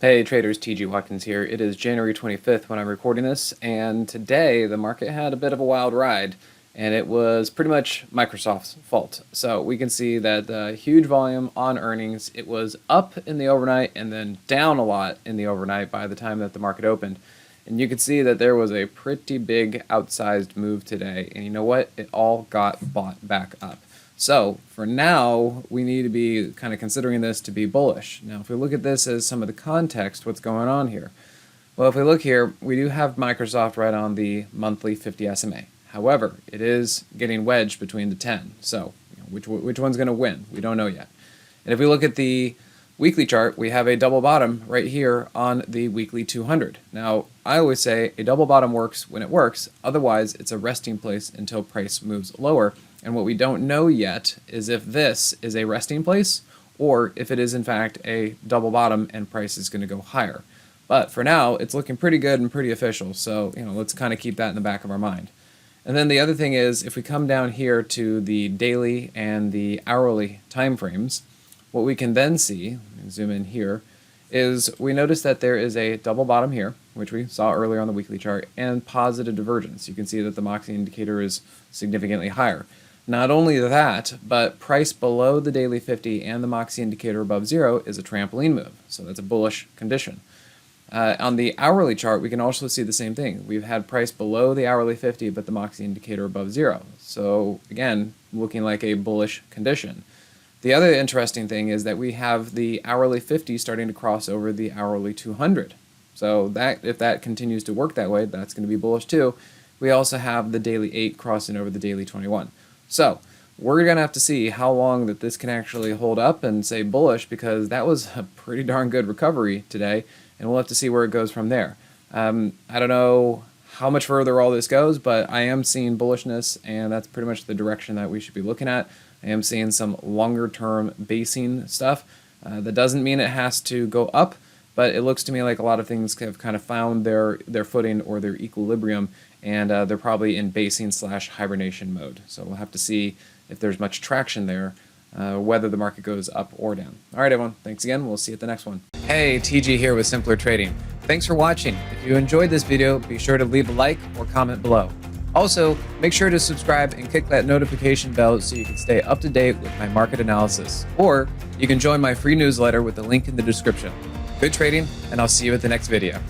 Hey traders, TG Watkins here. It is January 25th when I'm recording this, and today the market had a bit of a wild ride, and it was pretty much Microsoft's fault. So we can see that the huge volume on earnings, it was up in the overnight and then down a lot in the overnight by the time that the market opened. And you could see that there was a pretty big outsized move today, and you know what? It all got bought back up. So for now, we need to be kind of considering this to be bullish. Now, if we look at this as some of the context, what's going on here? Well, if we look here, we do have Microsoft right on the monthly 50 SMA. However, it is getting wedged between the 10. So which one's going to win? We don't know yet. And if we look at the weekly chart, we have a double bottom right here on the weekly 200. Now, I always say a double bottom works when it works. Otherwise, it's a resting place until price moves lower. And what we don't know yet is if this is a resting place or if it is in fact a double bottom and price is going to go higher. But for now, it's looking pretty good and pretty official. So, let's kind of keep that in the back of our mind. And then the other thing is, if we come down here to the daily and the hourly time frames, what we can then see, let me zoom in here, is we notice that there is a double bottom here, which we saw earlier on the weekly chart, and positive divergence. You can see that the Moxie indicator is significantly higher. Not only that, but price below the daily 50 and the Moxie indicator above 0 is a trampoline move. So that's a bullish condition. On the hourly chart, we can also see the same thing. We've had price below the hourly 50, but the Moxie indicator above 0. So again, looking like a bullish condition. The other interesting thing is that we have the hourly 50 starting to cross over the hourly 200. So that if that continues to work that way, that's going to be bullish too. We also have the daily 8 crossing over the daily 21. So we're going to have to see how long that this can actually hold up and say bullish, because that was a pretty darn good recovery today, and we'll have to see where it goes from there. I don't know how much further all this goes, but I am seeing bullishness, and that's pretty much the direction that we should be looking at. I am seeing some longer-term basing stuff. That doesn't mean it has to go up, but it looks to me like a lot of things have kind of found their footing or their equilibrium, and they're probably in basing / hibernation mode. So we'll have to see if there's much traction there, whether the market goes up or down. All right, everyone. Thanks again. We'll see you at the next one. Hey, TG here with Simpler Trading. Thanks for watching. If you enjoyed this video, be sure to leave a like or comment below. Also, make sure to subscribe and click that notification bell so you can stay up to date with my market analysis. Or you can join my free newsletter with the link in the description. Good trading, and I'll see you at the next video.